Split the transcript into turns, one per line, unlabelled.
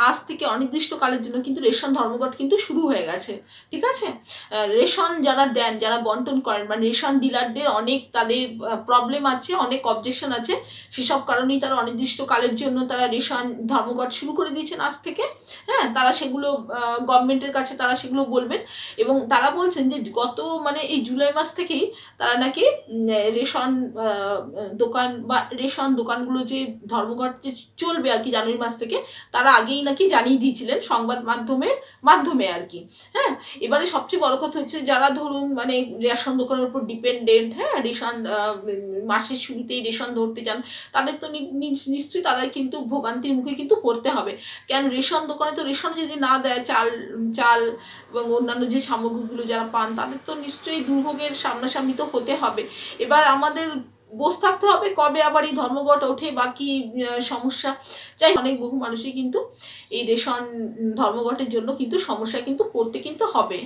আজ থেকে অনির্দিষ্টকালের জন্য কিন্তু রেশন ধর্মঘট কিন্তু শুরু হয়ে গেছে, ঠিক আছে। রেশন যারা দেন, যারা বন্টন করেন, মানে রেশন ডিলারদের অনেক তাদের প্রবলেম আছে, অনেক অবজেকশন আছে, সেসব কারণেই তারা অনির্দিষ্টকালের জন্য তারা রেশন ধর্মঘট শুরু করে দিয়েছেন আজ থেকে। হ্যাঁ, তারা সেগুলো গভর্নমেন্টের কাছে তারা সেগুলো বলবেন, এবং তারা বলছেন যে গত মানে এই জুলাই মাস থেকেই তারা নাকি রেশন দোকান বা রেশন দোকানগুলো যে ধর্মঘট যে চলবে আর কি জানুয়ারি মাস থেকে, তারা আগেই নাকি জানিয়ে দিয়েছিলেন সংবাদ মাধ্যমে আর কি। হ্যাঁ, এবারে সবচেয়ে বড় কথা হচ্ছে যারা ধরুন মানে রেশন দোকানের উপর ডিপেন্ডেন্ট, হ্যাঁ, রেশন মাসের শুরুতেই রেশন ধরতে যান, তাদের তো নিশ্চয়ই তাদের কিন্তু ভোগান্তির মুখে কিন্তু পড়তে হবে। কেন রেশন দোকানে তো রেশন যদি না দেয়, চাল এবং অন্যান্য যে সামগ্রীগুলো যারা পান, তাদের তো নিশ্চয়ই দুর্ভোগের সামনাসামনি তো হতে হবে। এবার আমাদের বসে থাকতে হবে কবে আবার এই ধর্মঘট ওঠে বা কি সমস্যা। যাই অনেক বহু মানুষই কিন্তু এই রেশন ধর্মঘটের জন্য কিন্তু সমস্যায় কিন্তু পড়তে কিন্তু হবে।